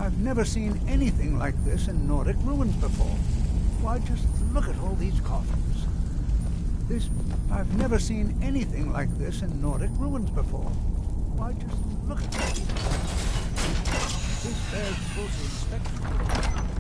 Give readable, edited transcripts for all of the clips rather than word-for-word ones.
I've never seen anything like this in Nordic ruins before. Why, just look at all these coffins. I've never seen anything like this in Nordic ruins before. Why, just look at that. This bears closer inspection.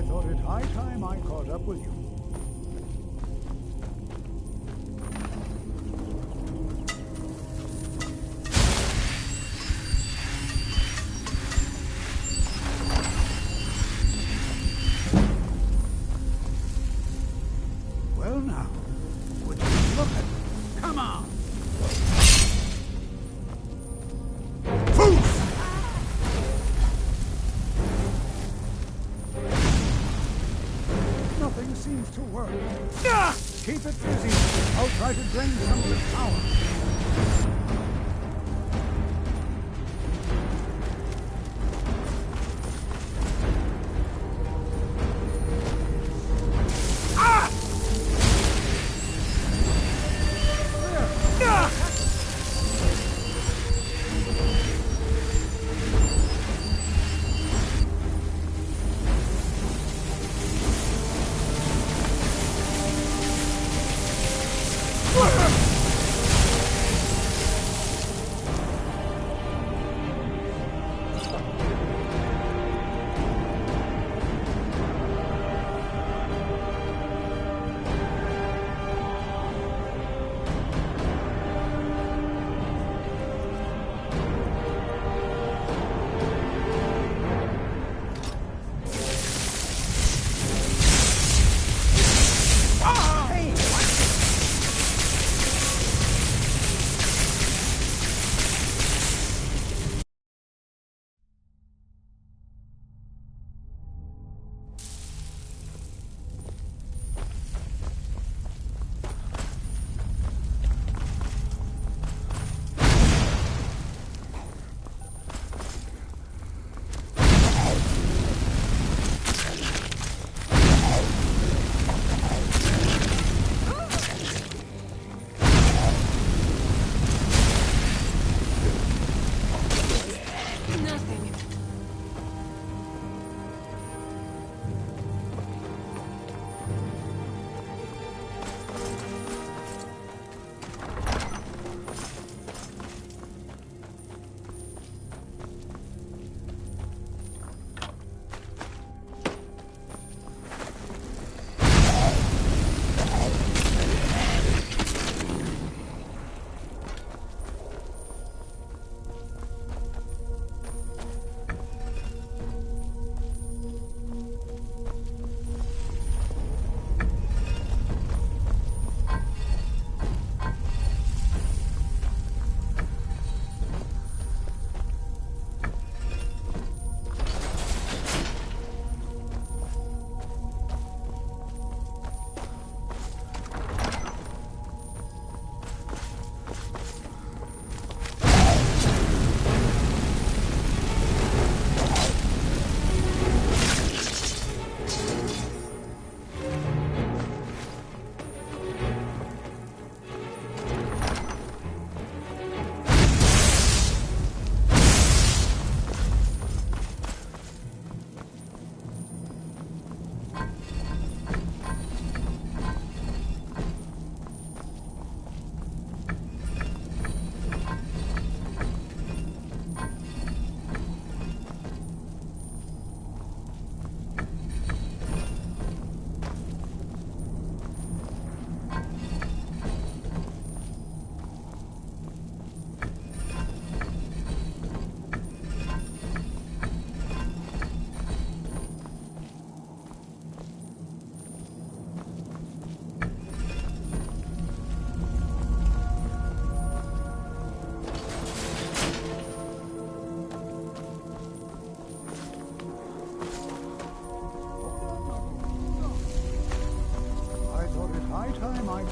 thought it high time I caught up with you. Well now, would you look at me? Come on! Poof! Nothing seems to work. Ah! Keep it busy. I'll try to drain some of the power.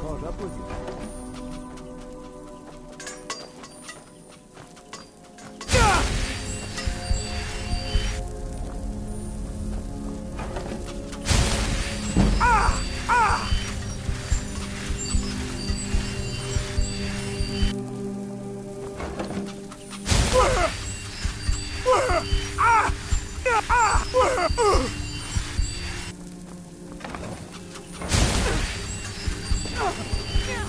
caught up with you.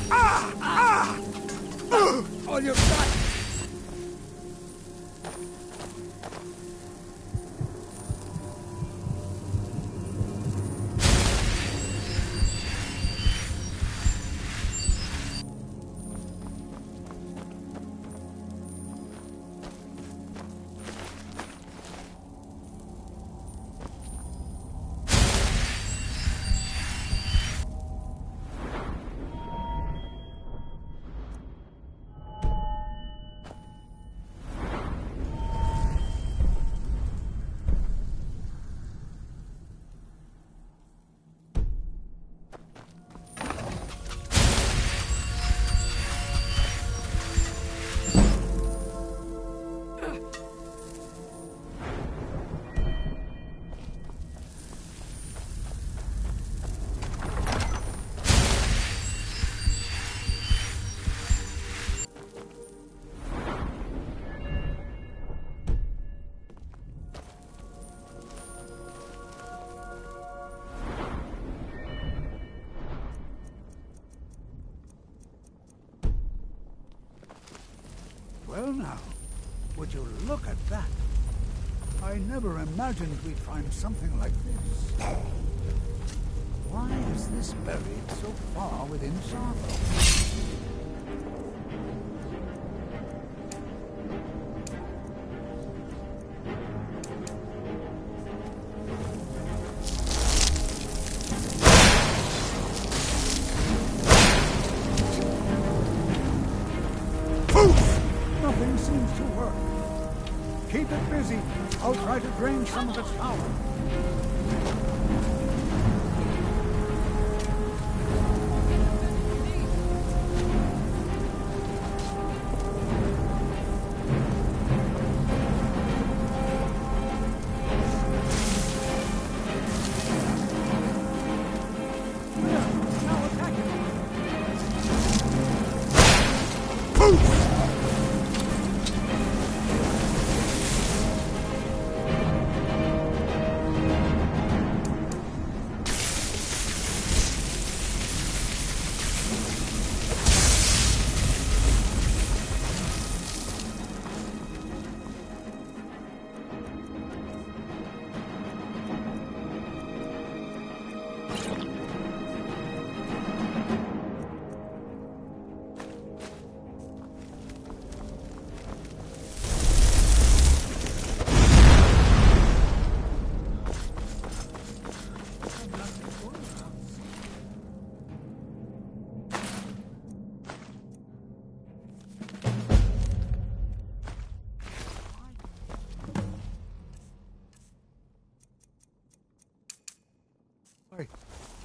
Ah! Well now, would you look at that? I never imagined we'd find something like this. Why is this buried so far within Sartho? Nothing seems to work. Keep it busy. I'll try to drain some of its power.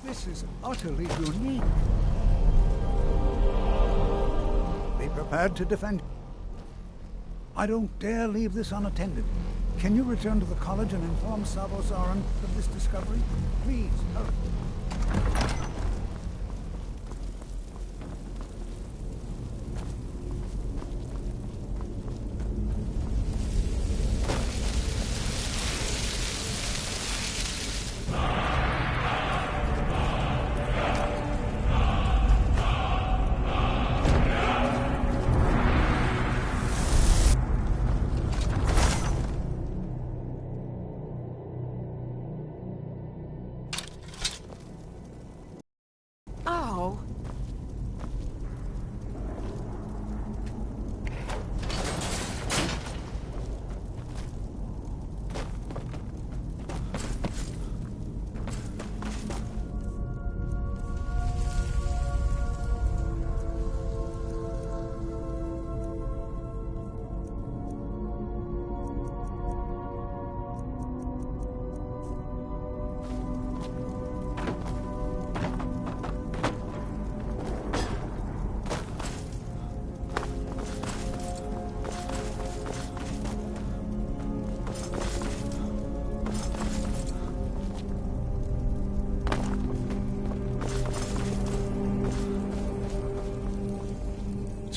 This is utterly unique. Be prepared to defend. I don't dare leave this unattended. Can you return to the college and inform Savo Zaran of this discovery? Please, hurry.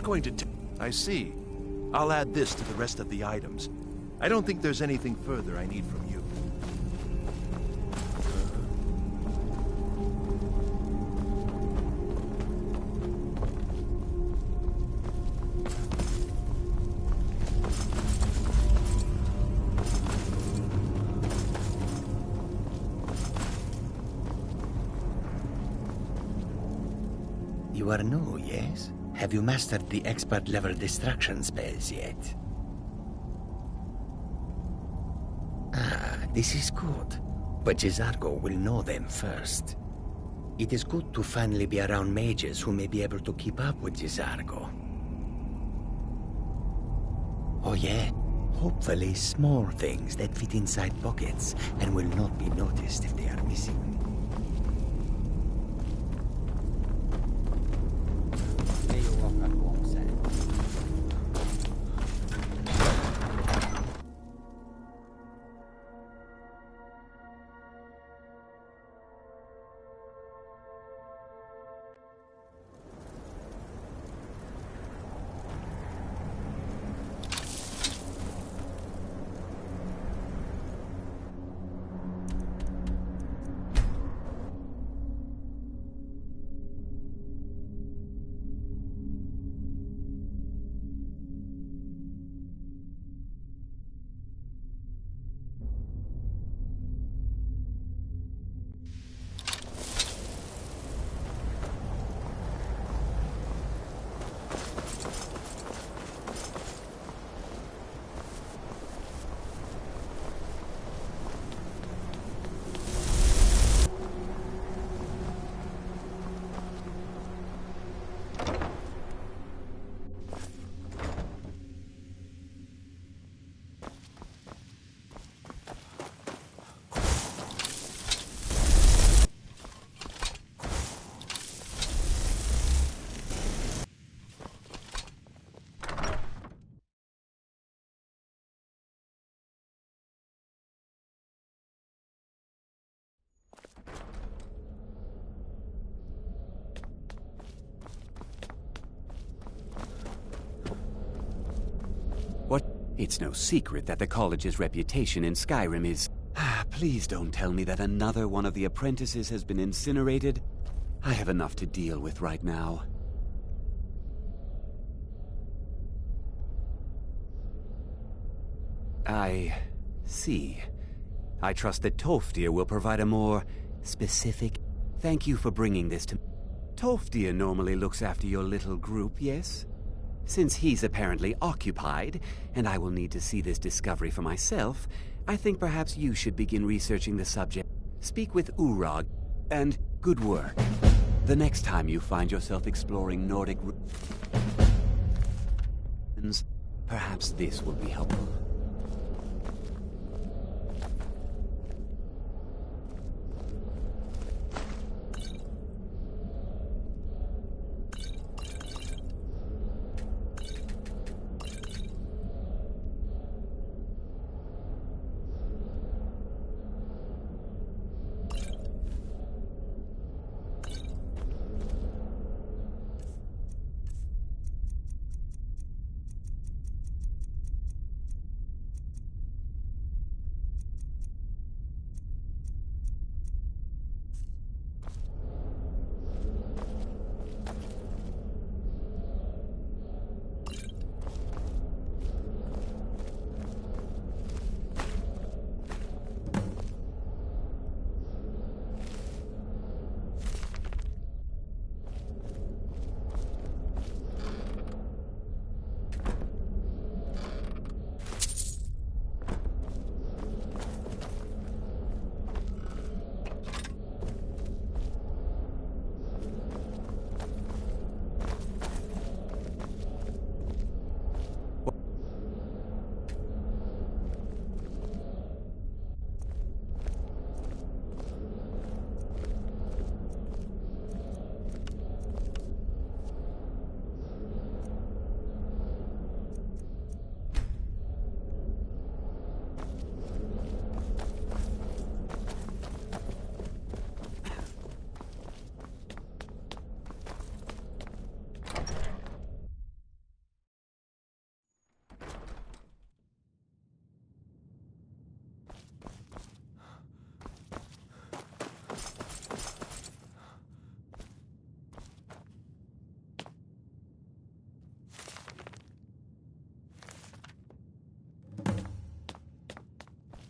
Going to I see. I'll add this to the rest of the items. I don't think there's anything further I need from you. You are new, yes? Have you mastered the expert-level distraction spells yet? Ah, this is good. But Jizargo will know them first. It is good to finally be around mages who may be able to keep up with Jizargo. Oh yeah, hopefully small things that fit inside pockets and will not be noticed if they are missing. It's no secret that the college's reputation in Skyrim is... Please don't tell me that another one of the apprentices has been incinerated. I have enough to deal with right now. I see. I trust that Tolfdir will provide a more specific... Thank you for bringing this to... Tolfdir normally looks after your little group, yes? Since he's apparently occupied, and I will need to see this discovery for myself, I think perhaps you should begin researching the subject. Speak with Urag, and good work. The next time you find yourself exploring Nordic ruins, perhaps this will be helpful.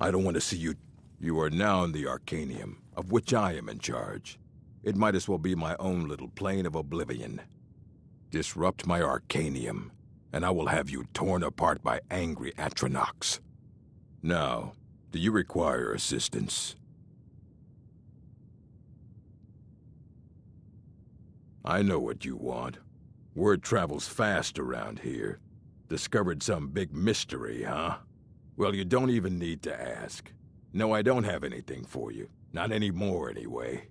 I don't want to see you. You are now in the Arcanium, of which I am in charge. It might as well be my own little plane of oblivion. Disrupt my Arcanium, and I will have you torn apart by angry Atronachs. Now, do you require assistance? I know what you want. Word travels fast around here. Discovered some big mystery, huh? Well, you don't even need to ask. No, I don't have anything for you. Not anymore, anyway.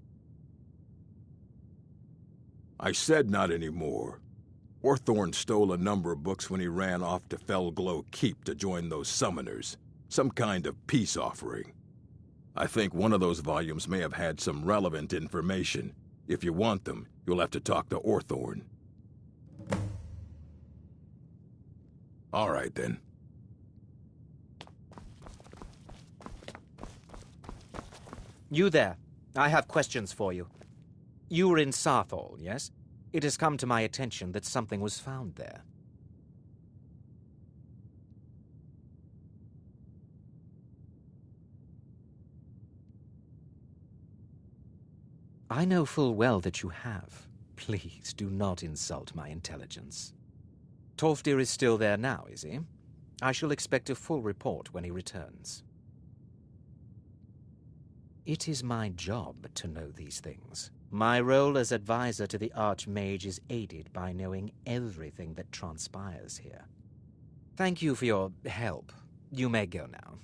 I said not anymore. Orthorn stole a number of books when he ran off to Felglow Keep to join those summoners. Some kind of peace offering. I think one of those volumes may have had some relevant information. If you want them, you'll have to talk to Orthorn. All right, then. You there. I have questions for you. You were in Sarthal, yes? It has come to my attention that something was found there. I know full well that you have. Please do not insult my intelligence. Tolfdir is still there now, is he? I shall expect a full report when he returns. It is my job to know these things. My role as advisor to the Archmage is aided by knowing everything that transpires here. Thank you for your help. You may go now.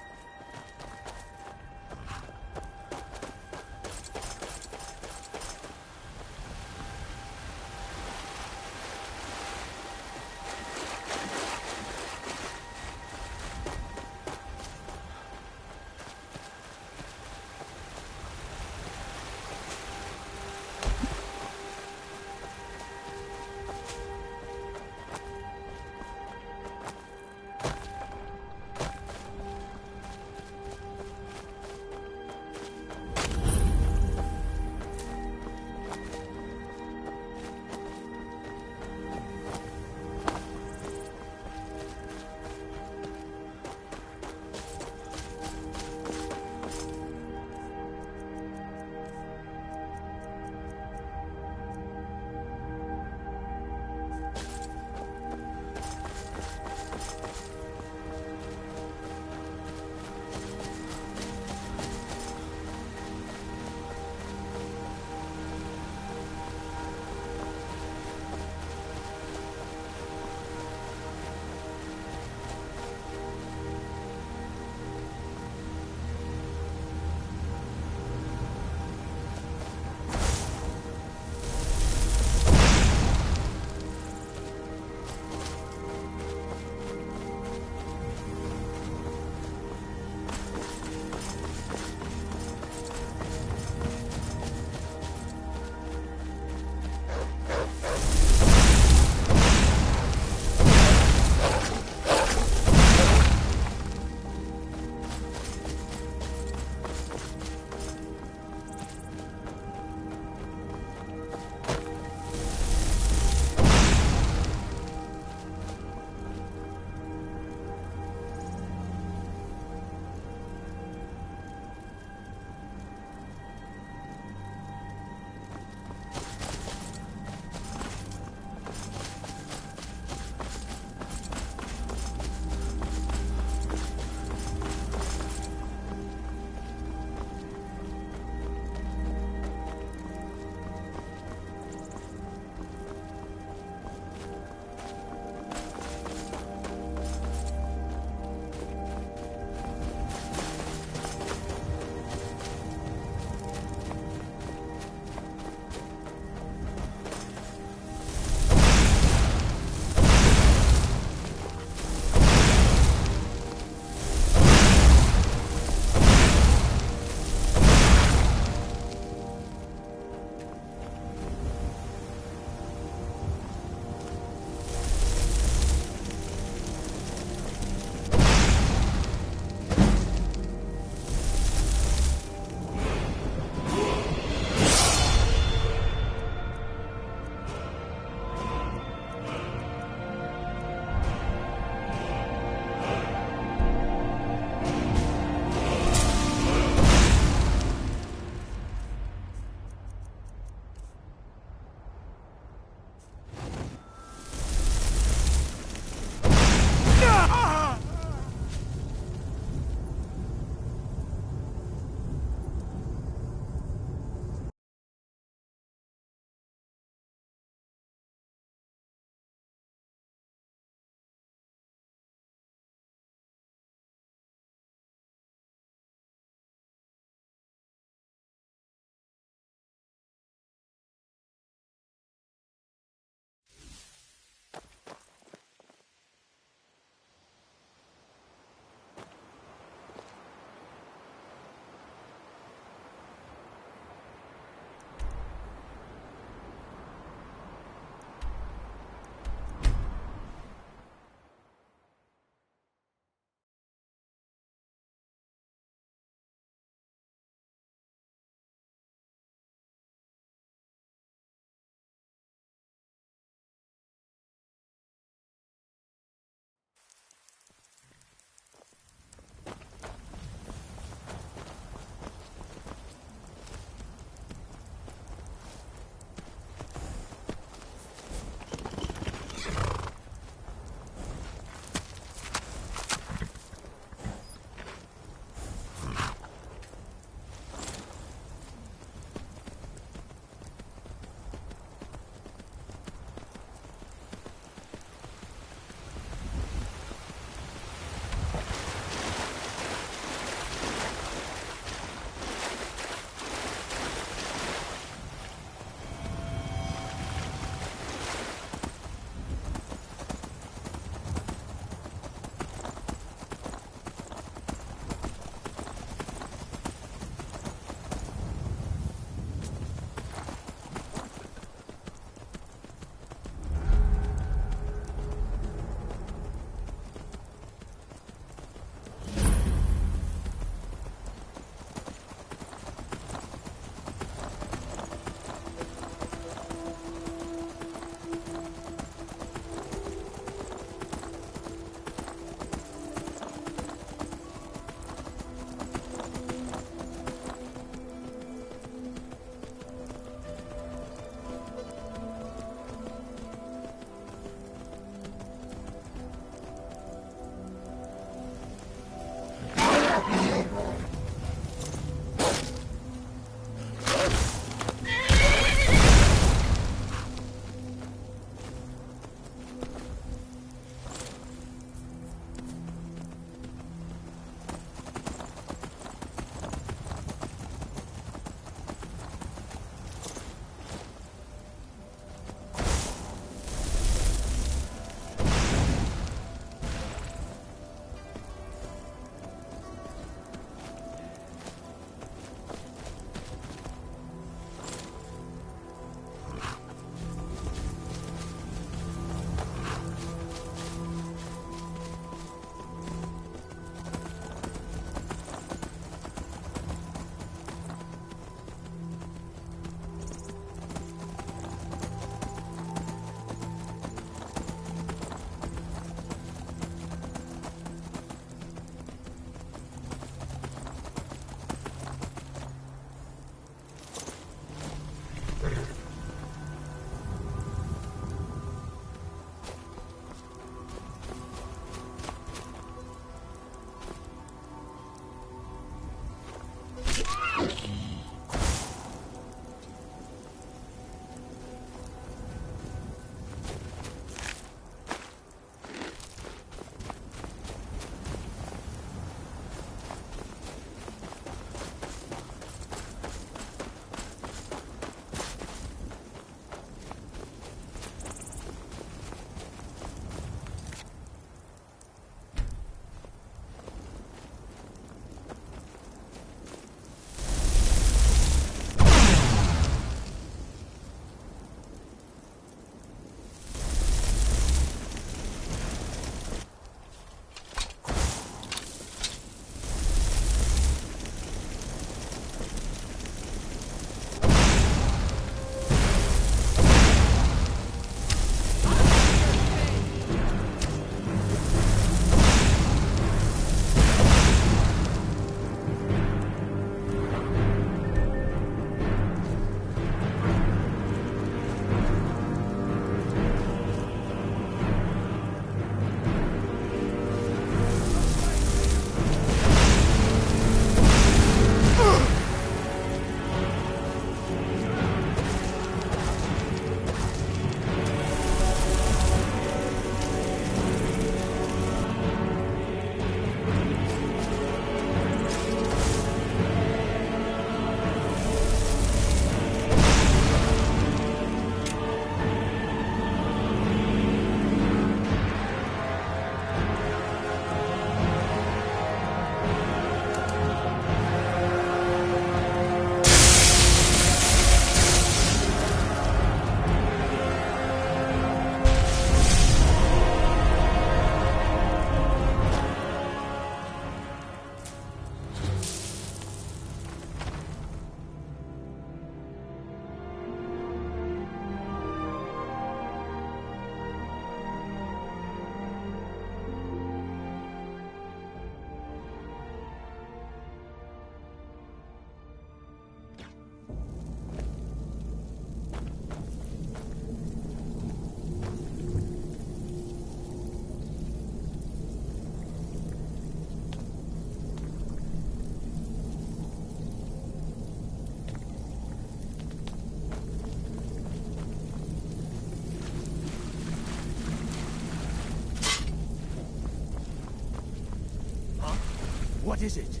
What is it?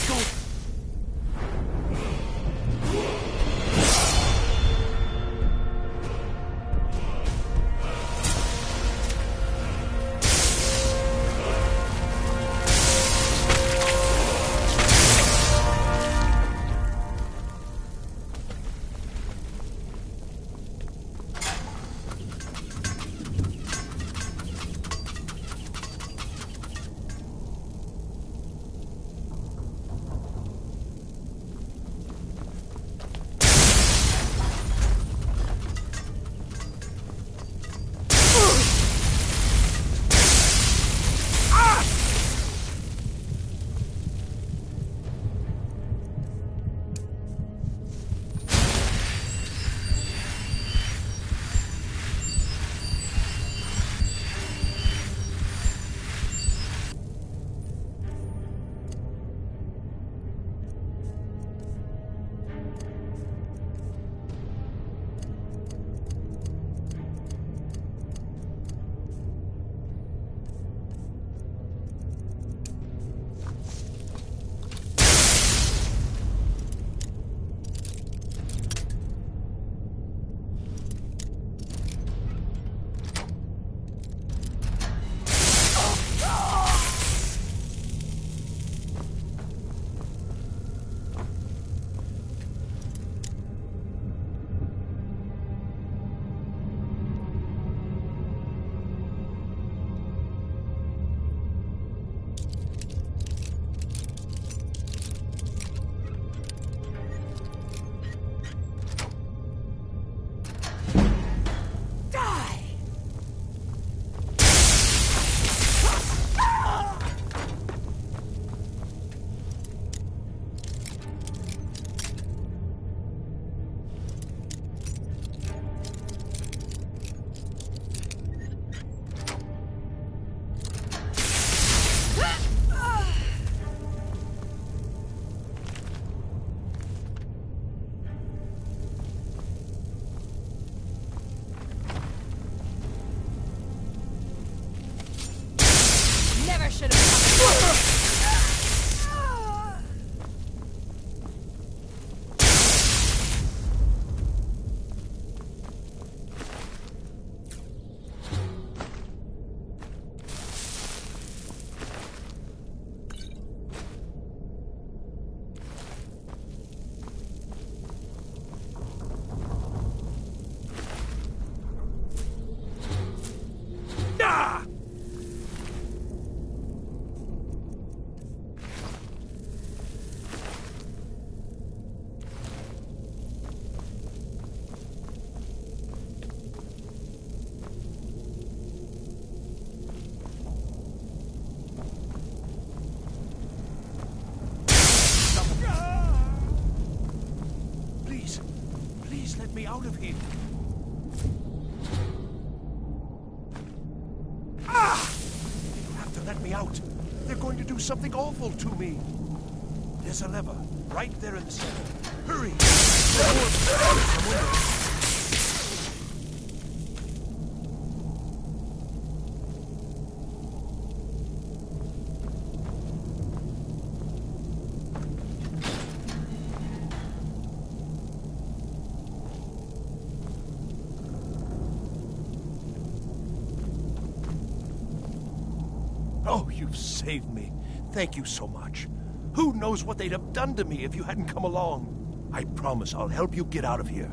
Go! Should have. Let me out of here. Ah! You have to let me out. They're going to do something awful to me. There's a lever right there in the center. Hurry! Oh, you've saved me. Thank you so much. Who knows what they'd have done to me if you hadn't come along? I promise I'll help you get out of here.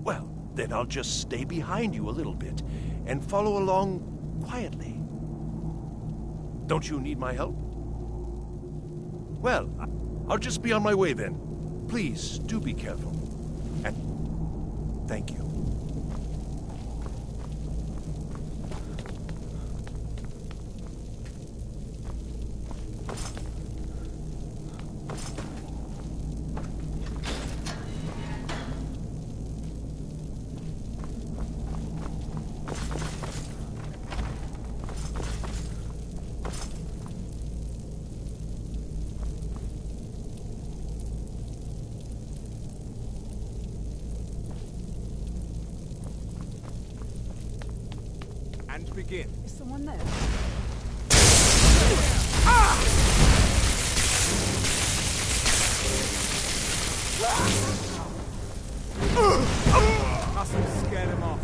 Well, then I'll just stay behind you a little bit and follow along quietly. Don't you need my help? Well, I'll just be on my way then. Please, do be careful. And thank you. And begin. Is someone there? Must have scared him off.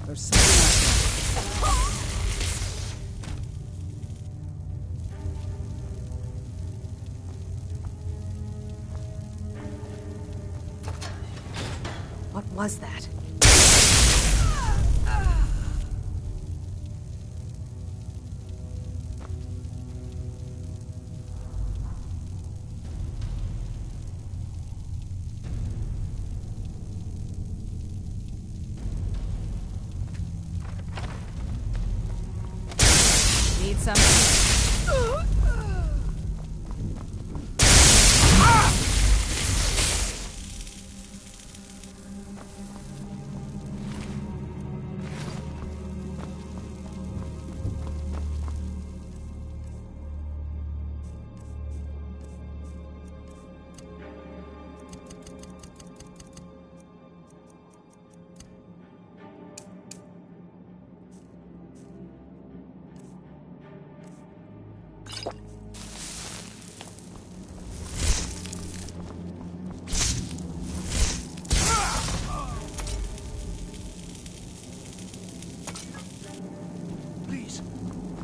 There's something out there. What was that? Need something?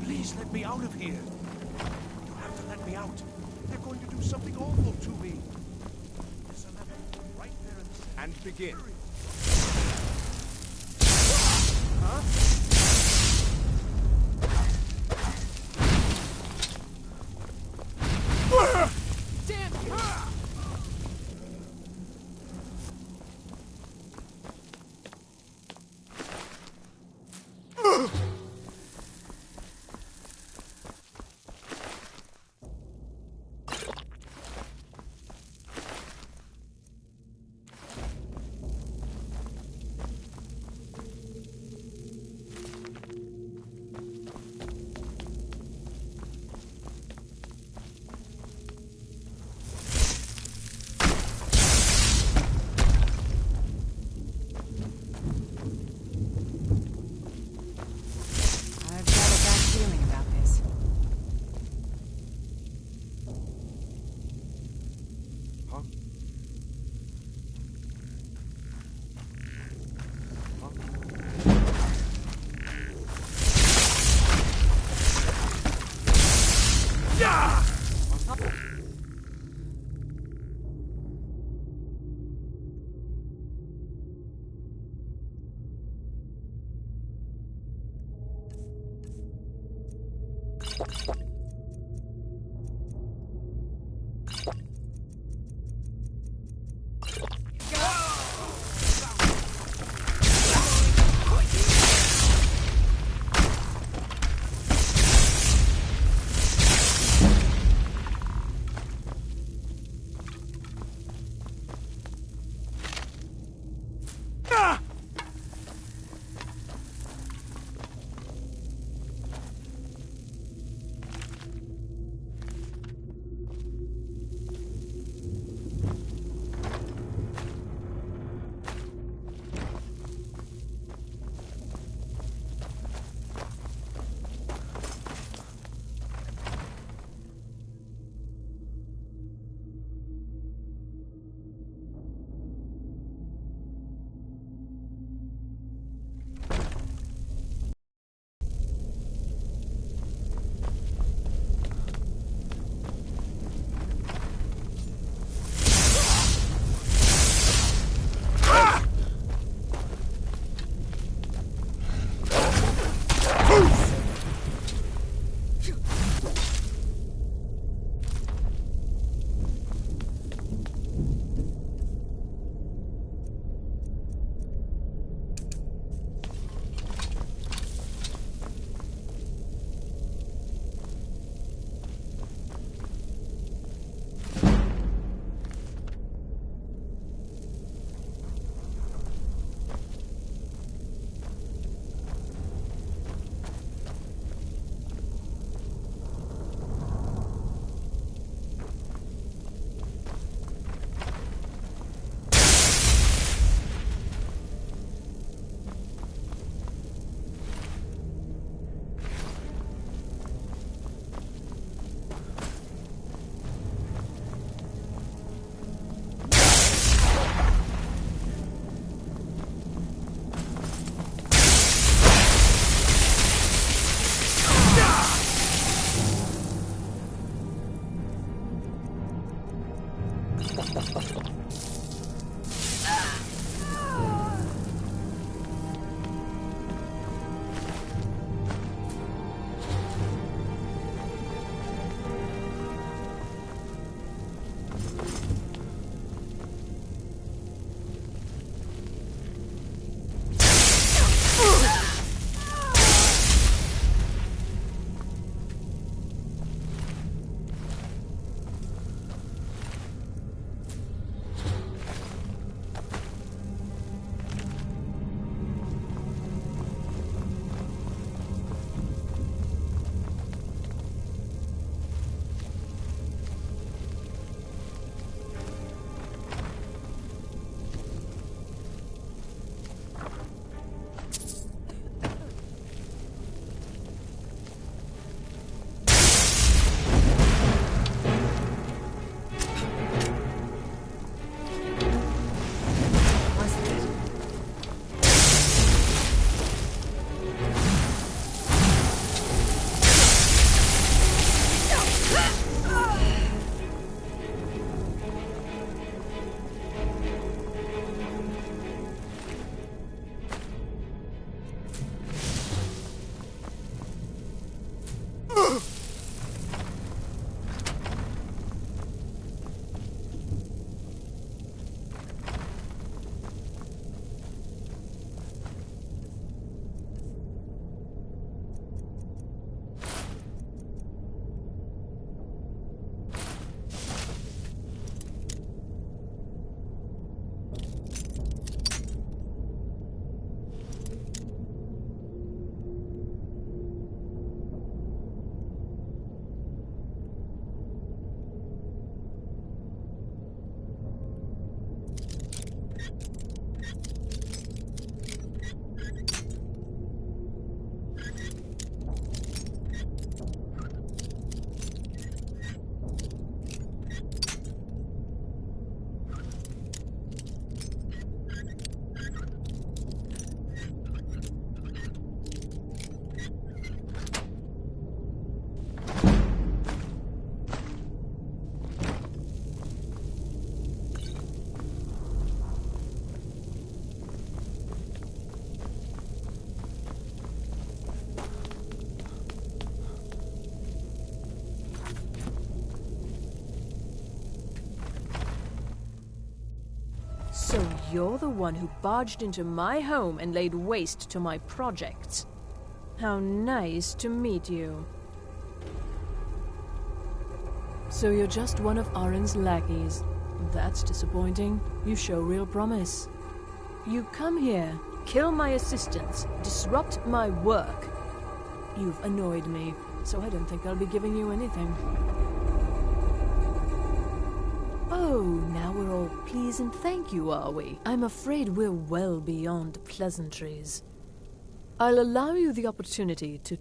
Please let me out of here. You have to let me out. They're going to do something awful to me. There's a lever right there in the center. And begin. Hurry. Damn you! So you're the one who barged into my home and laid waste to my projects. How nice to meet you. So you're just one of Arin's lackeys. That's disappointing. You show real promise. You come here, kill my assistants, disrupt my work. You've annoyed me, so I don't think I'll be giving you anything. Oh, now we're all please and thank you, are we? I'm afraid we're well beyond pleasantries. I'll allow you the opportunity to...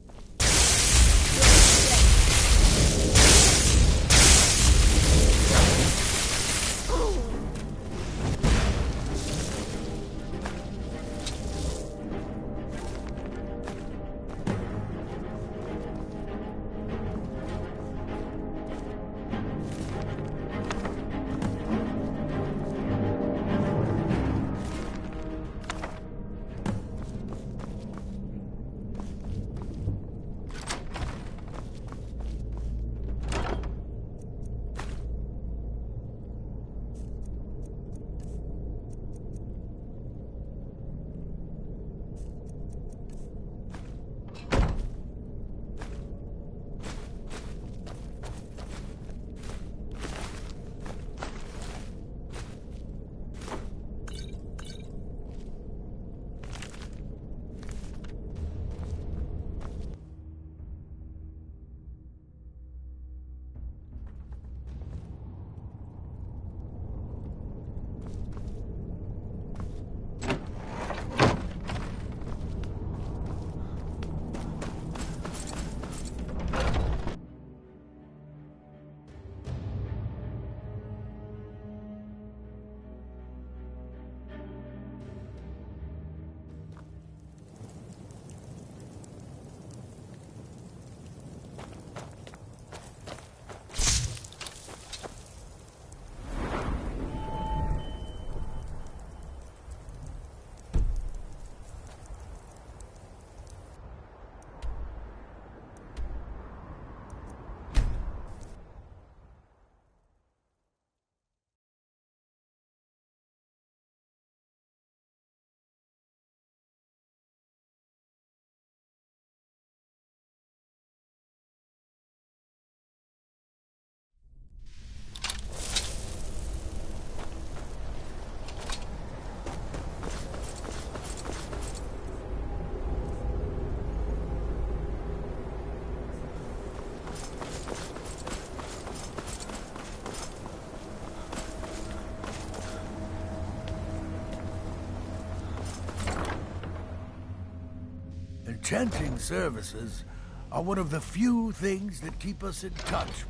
Enchanting services are one of the few things that keep us in touch.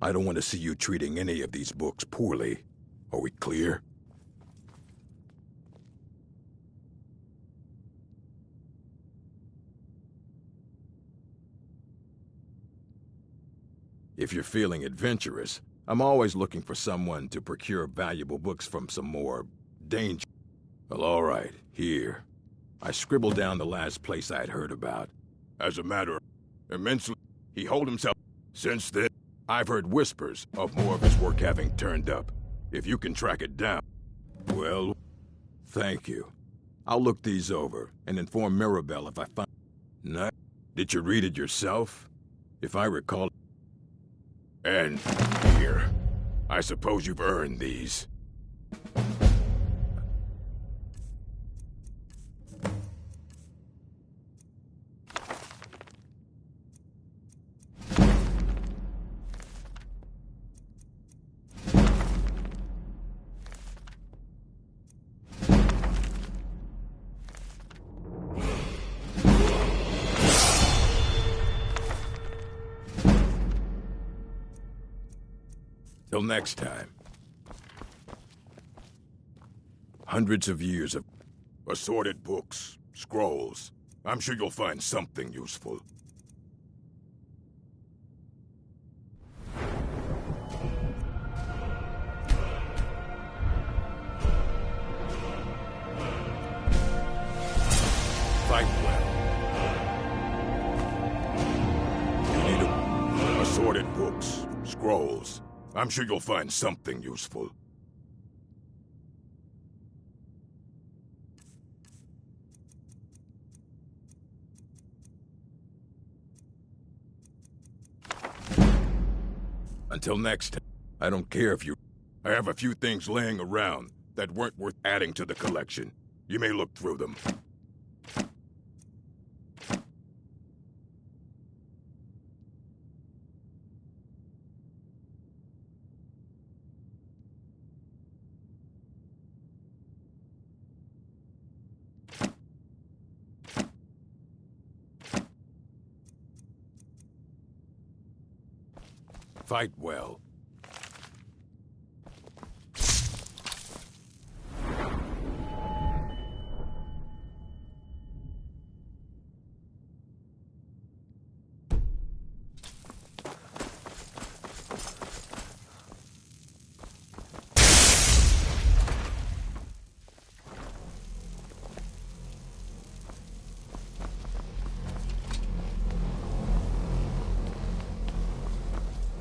I don't want to see you treating any of these books poorly. Are we clear? If you're feeling adventurous, I'm always looking for someone to procure valuable books from some more danger. Well, all right, here. I scribbled down the last place I had heard about. As a matter of immensely, he hold himself. Since then, I've heard whispers of more of his work having turned up. If you can track it down, well, thank you. I'll look these over and inform Mirabelle if I find... No? Did you read it yourself? If I recall... And here. I suppose you've earned these. Till next time. Hundreds of years of assorted books, scrolls. I'm sure you'll find something useful. Fight well. You need assorted books, scrolls. I'm sure you'll find something useful. Until next time, I don't care if you... I have a few things laying around that weren't worth adding to the collection. You may look through them. Fight well.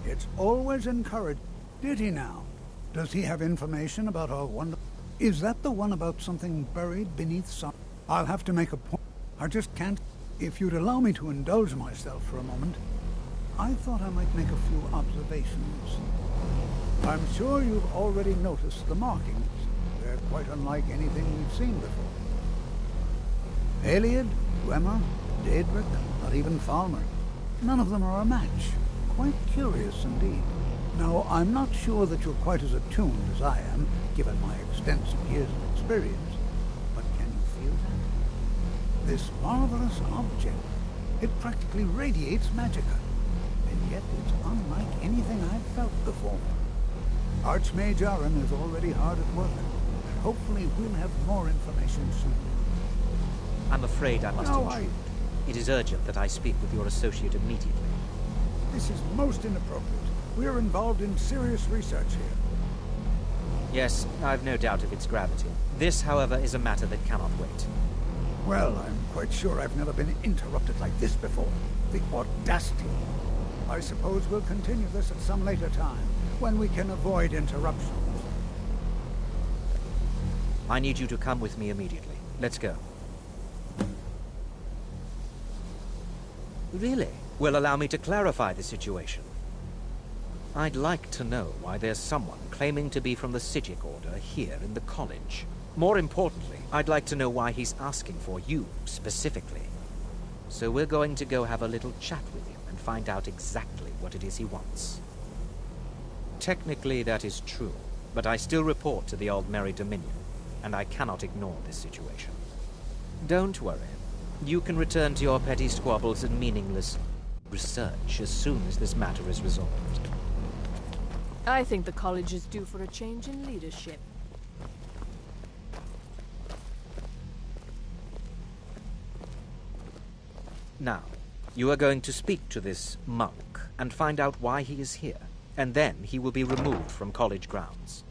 It's always encouraged. Did he now? Does he have information about our wonder? Is that the one about something buried beneath some... I'll have to make a point. I just can't... If you'd allow me to indulge myself for a moment, I thought I might make a few observations. I'm sure you've already noticed the markings. They're quite unlike anything we've seen before. Eliad, Gwemmer, Daedric, not even Falmer. None of them are a match. Quite curious indeed. Now, I'm not sure that you're quite as attuned as I am, given my extensive years of experience. But can you feel that? This marvelous object, it practically radiates magicka. And yet it's unlike anything I've felt before. Archmage Aaron is already hard at work, and hopefully we'll have more information soon. I'm afraid I must intrude. It is urgent that I speak with your associate immediately. This is most inappropriate. We're involved in serious research here. Yes, I've no doubt of its gravity. This, however, is a matter that cannot wait. Well, I'm quite sure I've never been interrupted like this before. The audacity. I suppose we'll continue this at some later time, when we can avoid interruptions. I need you to come with me immediately. Let's go. Really? Well, allow me to clarify the situation. I'd like to know why there's someone claiming to be from the Psijic Order here in the college. More importantly, I'd like to know why he's asking for you, specifically. So we're going to go have a little chat with him and find out exactly what it is he wants. Technically, that is true, but I still report to the Aldmeri Dominion, and I cannot ignore this situation. Don't worry. You can return to your petty squabbles and meaningless research as soon as this matter is resolved. I think the college is due for a change in leadership. Now, You are going to speak to this monk and find out why he is here, and then he will be removed from college grounds.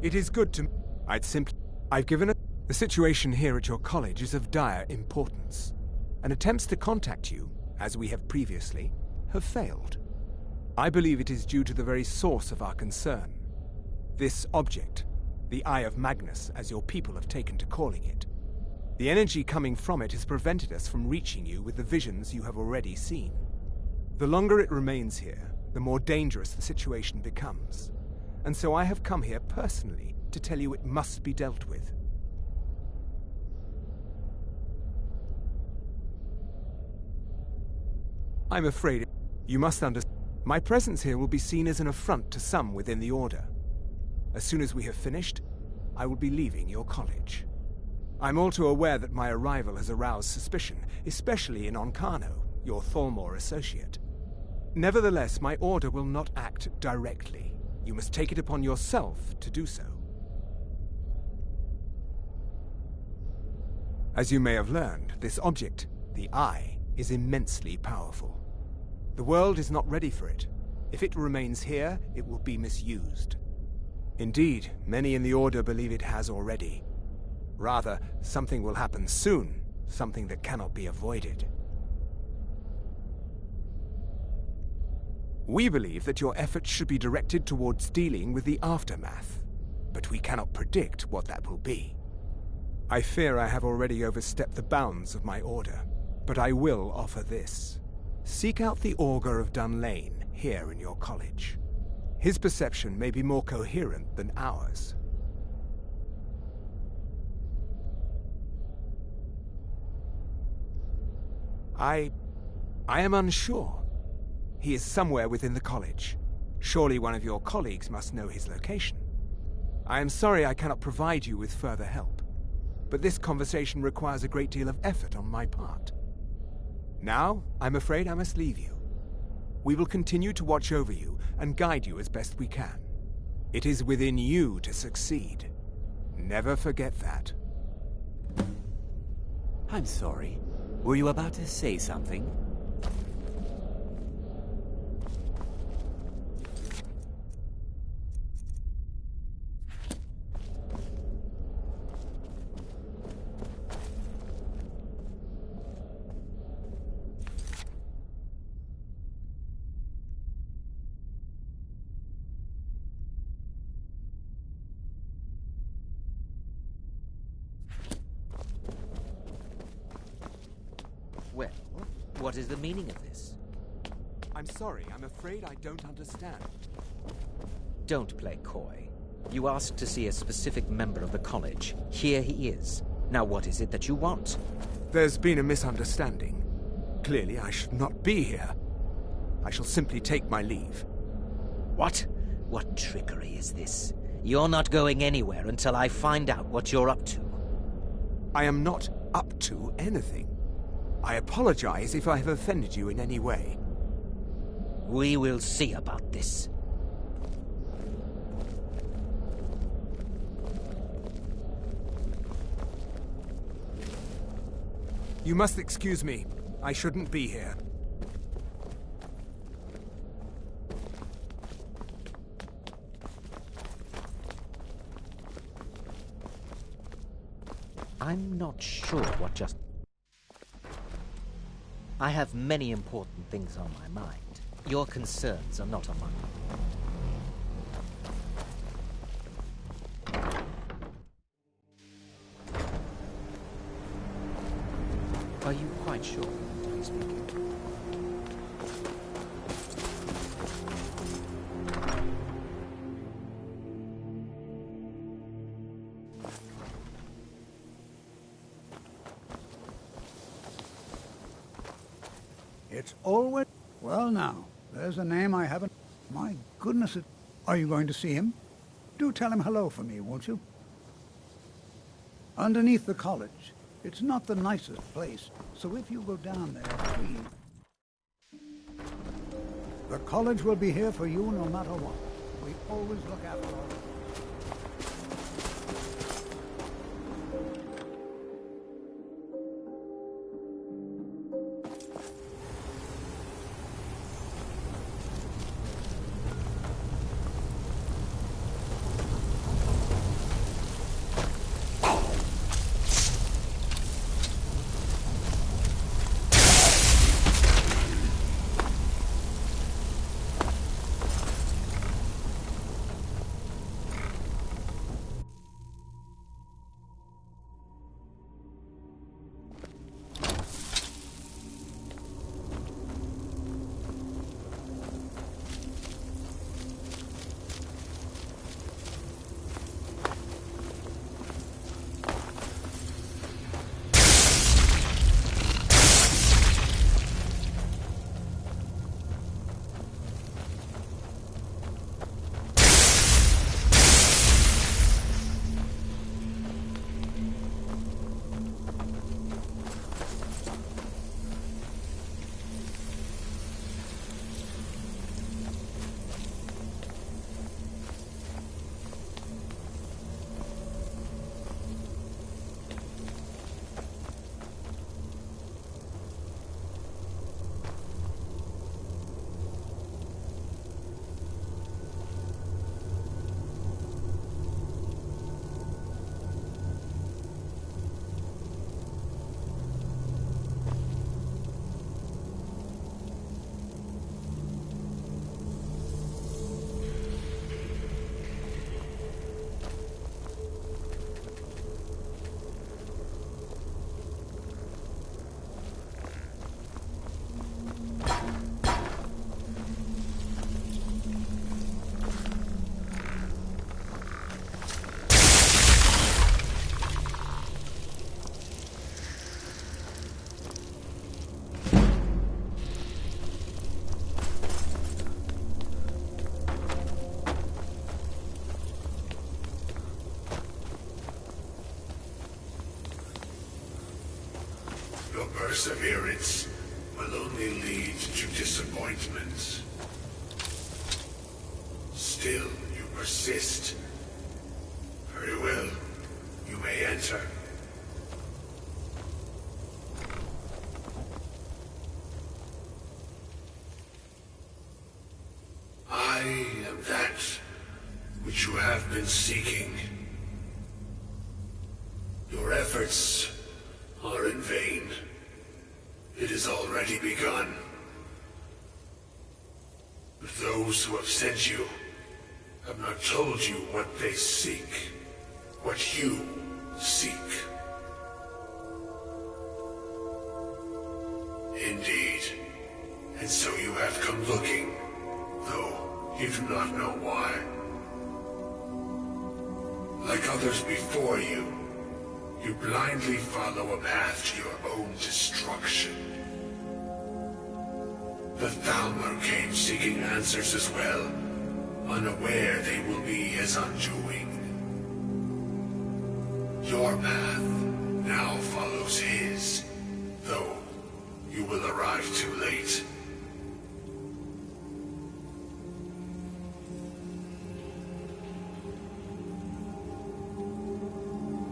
It is good to... I've given a... The situation here at your college is of dire importance, and attempts to contact you, as we have previously, have failed. I believe it is due to the very source of our concern. This object, the Eye of Magnus, as your people have taken to calling it. The energy coming from it has prevented us from reaching you with the visions you have already seen. The longer it remains here, the more dangerous the situation becomes. And so I have come here personally to tell you it must be dealt with. I'm afraid you must understand. My presence here will be seen as an affront to some within the Order. As soon as we have finished, I will be leaving your college. I'm all too aware that my arrival has aroused suspicion, especially in Onkano, your Thalmor associate. Nevertheless, my Order will not act directly. You must take it upon yourself to do so. As you may have learned, this object, the Eye, is immensely powerful. The world is not ready for it. If it remains here, it will be misused. Indeed, many in the Order believe it has already. Rather, something will happen soon, something that cannot be avoided. We believe that your efforts should be directed towards dealing with the aftermath, but we cannot predict what that will be. I fear I have already overstepped the bounds of my Order, but I will offer this. Seek out the Augur of Dunlane here in your college. His perception may be more coherent than ours. I am unsure. He is somewhere within the college. Surely one of your colleagues must know his location. I am sorry I cannot provide you with further help, but this conversation requires a great deal of effort on my part. Now, I'm afraid I must leave you. We will continue to watch over you and guide you as best we can. It is within you to succeed. Never forget that. I'm sorry. Were you about to say something? Well, what is the meaning of this? I'm sorry, I'm afraid I don't understand. Don't play coy. You asked to see a specific member of the college. Here he is. Now what is it that you want? There's been a misunderstanding. Clearly I should not be here. I shall simply take my leave. What? What trickery is this? You're not going anywhere until I find out what you're up to. I am not up to anything. I apologize if I have offended you in any way. We will see about this. You must excuse me. I shouldn't be here. I'm not sure what just... I have many important things on my mind. Your concerns are not among them. Are you quite sure what he's speaking? It's always... Well now, there's a name I haven't... My goodness, are you going to see him? Do tell him hello for me, won't you? Underneath the college. It's not the nicest place, so if you go down there, please... The college will be here for you no matter what. We always look after all. Perseverance will only lead to disappointment. Still, you persist. Very well. You may enter. I am that which you have been seeking. Your efforts are in vain. It has already begun. But those who have sent you have not told you what they seek, what you seek. Indeed. And so you have come looking, though you do not know why. Like others before you, you blindly follow a path to your own destruction. The Thalmor came seeking answers as well, unaware they will be his undoing. Your path now follows his, though you will arrive too late.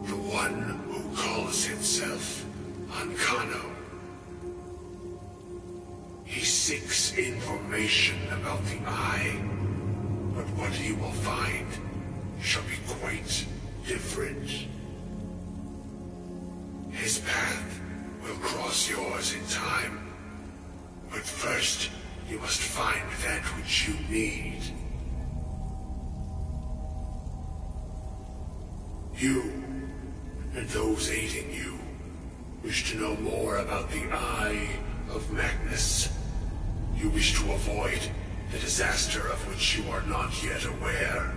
The one who calls himself Ancano. He seeks information about the Eye, but what he will find shall be quite different. His path will cross yours in time, but first you must find that which you need. You, and those aiding you, wish to know more about the Eye of Magnus. You wish to avoid the disaster of which you are not yet aware.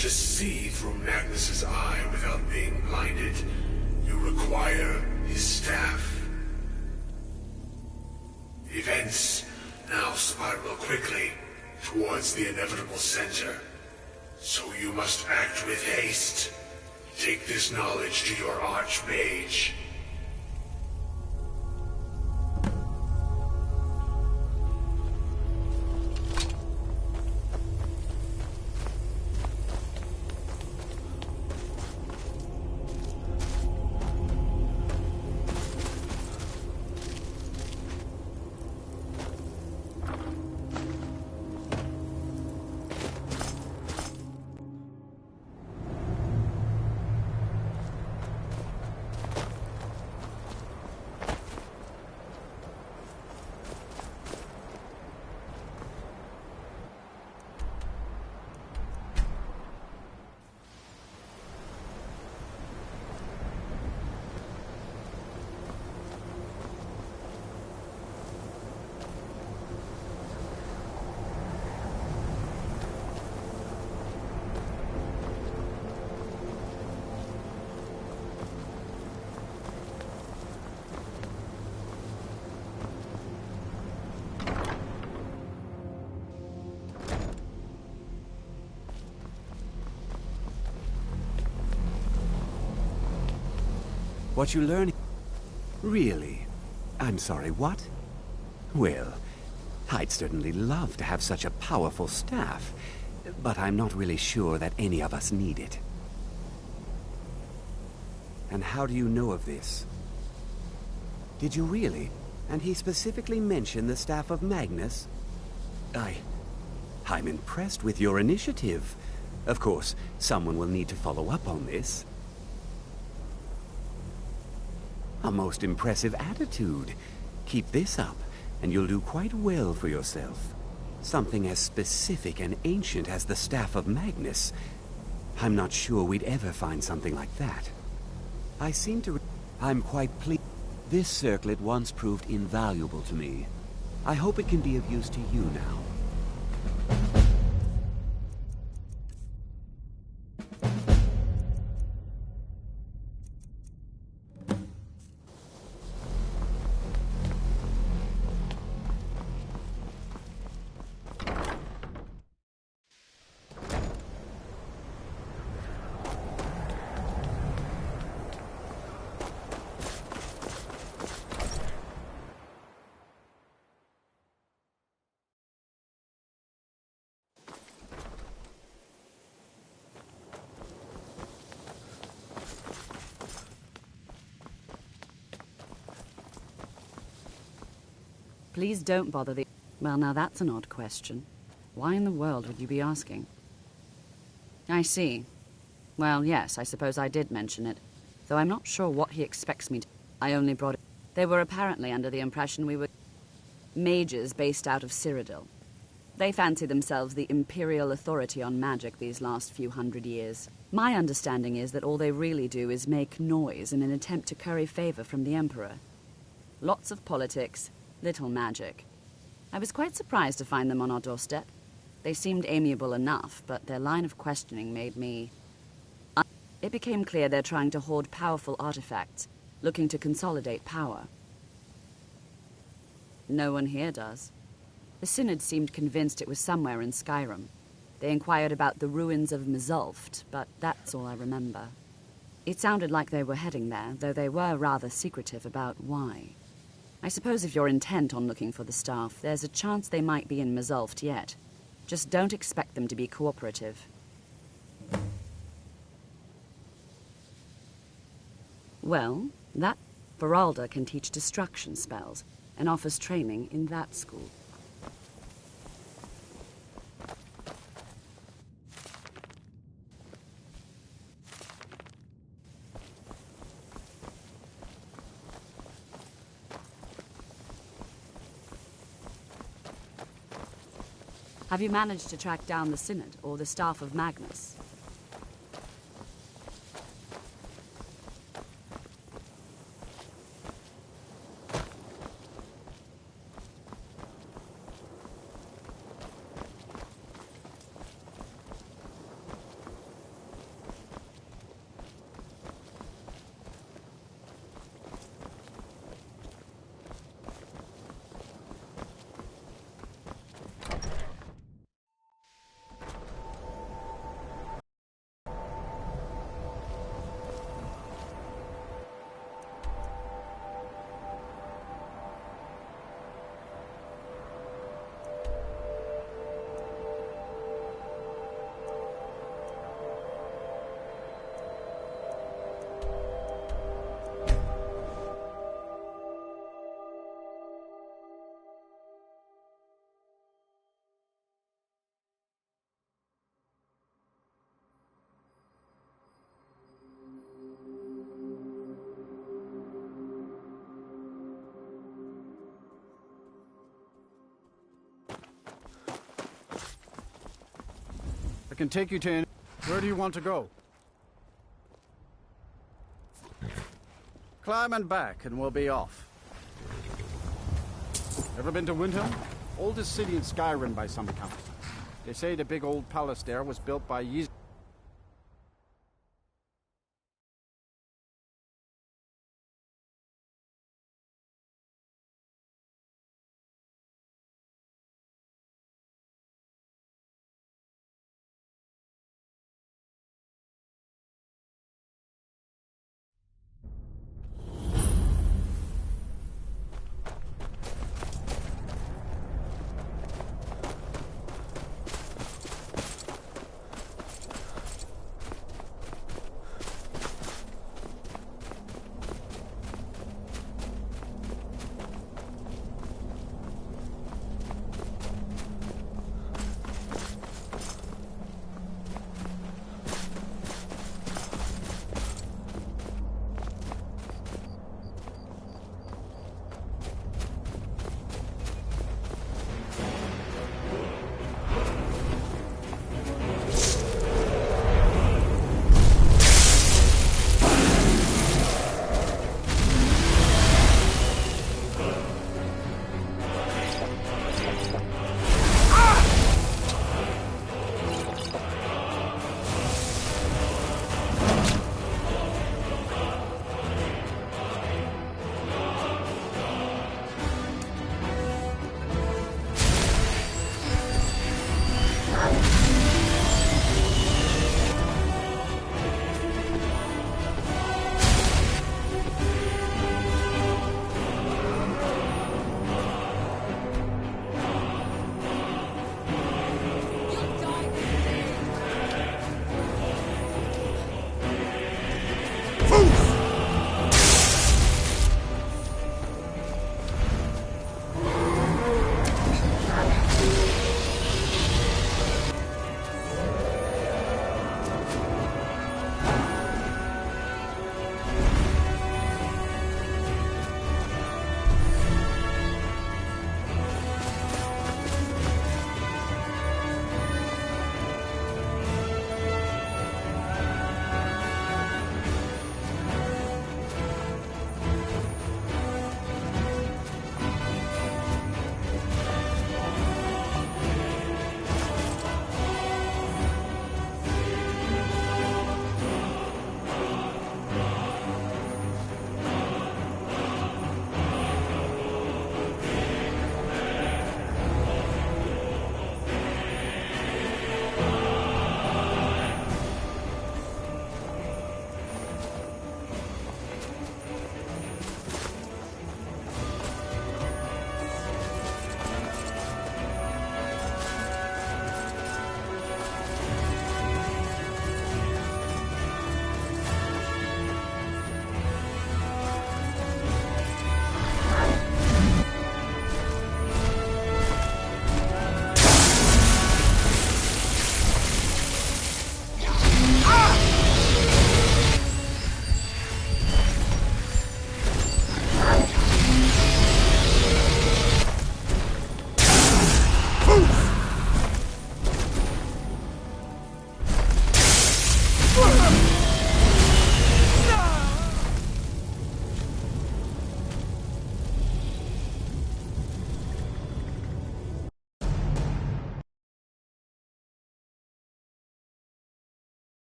To see through Magnus's eye without being blinded, you require his staff. Events now spiral quickly towards the inevitable center, so you must act with haste. Take this knowledge to your Archmage. What you learn... Really? I'm sorry, what? Well, I'd certainly love to have such a powerful staff, but I'm not really sure that any of us need it. And how do you know of this? Did you really? And he specifically mentioned the staff of Magnus? I'm impressed with your initiative. Of course, someone will need to follow up on this. A most impressive attitude. Keep this up, and you'll do quite well for yourself. Something as specific and ancient as the Staff of Magnus. I'm not sure we'd ever find something like that. I'm quite pleased. This circlet once proved invaluable to me. I hope it can be of use to you now. Please don't bother the... Well, now that's an odd question. Why in the world would you be asking? I see. Well, yes, I suppose I did mention it, though I'm not sure what he expects me to... I only brought it... They were apparently under the impression we were... mages based out of Cyrodiil. They fancy themselves the imperial authority on magic these last few hundred years. My understanding is that all they really do is make noise in an attempt to curry favor from the Emperor. Lots of politics, little magic. I was quite surprised to find them on our doorstep. They seemed amiable enough, but their line of questioning made me... It became clear they're trying to hoard powerful artifacts, looking to consolidate power. No one here does. The Synod seemed convinced it was somewhere in Skyrim. They inquired about the ruins of Mzulft, but that's all I remember. It sounded like they were heading there, though they were rather secretive about why. I suppose if you're intent on looking for the staff, there's a chance they might be in Mzulft yet. Just don't expect them to be cooperative. Well, that Beralda can teach destruction spells and offers training in that school. Have you managed to track down the Synod or the staff of Magnus? I can take you to... Where do you want to go? Climb and back, and we'll be off. Ever been to Windhelm? Oldest city in Skyrim by some count. They say the big old palace there was built by